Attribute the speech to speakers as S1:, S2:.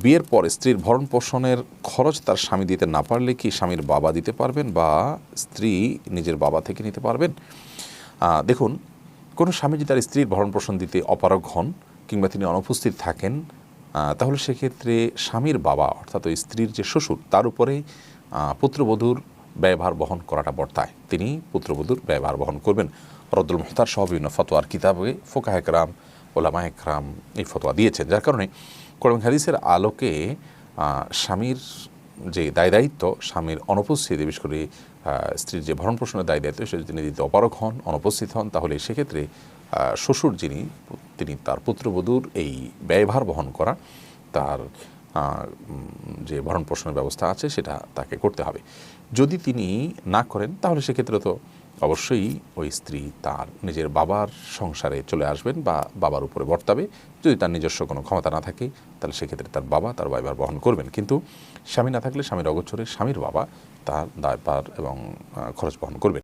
S1: বিয়ের পর স্ত্রীর ভরণ পোষণের খরচ তার স্বামী দিতে না পারলে কি স্বামীর বাবা দিতে পারবেন বা স্ত্রী নিজের বাবা থেকে নিতে পারবেন? দেখুন, কোনো স্বামী যদি তার স্ত্রীর ভরণ পোষণ দিতে অপারগ হন কিংবা তিনি অনুপস্থিত থাকেন, তাহলে সেক্ষেত্রে স্বামীর বাবা অর্থাৎ ওই স্ত্রীর যে শ্বশুর তার উপরে পুত্রবধূর ব্যয়ভার বহন করাটা বর্তায়। তিনি পুত্রবধূর ব্যয়ভার বহন করবেন। রদ্দুল মুখতার সহ বিভিন্ন ফতোয়ার কিতাবে ফোকাহে কেরাম, ওলামায়ে কেরাম এই ফতোয়া দিয়েছেন, যার কারণে কোরআন হাদিসের আলোকে স্বামীর যে দায় দায়িত্ব, স্বামীর অনুপস্থিতি, বিশেষ করে স্ত্রীর যে ভরণ পোষণের দায় দায়িত্ব, সে যদি দিতে অপারগ হন, অনুপস্থিত হন, তাহলে সেক্ষেত্রে শ্বশুর তিনি তার পুত্রবধূর এই ব্যয়ভার বহন করা, তার যে ভরণ পোষণের ব্যবস্থা আছে সেটা তাকে করতে হবে। যদি তিনি না করেন তাহলে সেক্ষেত্রে তো অবশ্যই ওই স্ত্রী তার নিজের বাবার সংসারে চলে আসবেন বা বাবার উপরে বর্তাবে। যদি তার নিজস্ব কোনো ক্ষমতা না থাকে তাহলে সেক্ষেত্রে তার বাবা তার ব্যয়ভার বহন করবেন, কিন্তু স্বামী না থাকলে স্বামীর অগোচরে স্বামীর বাবা তার দায়ভার এবং খরচ বহন করবেন।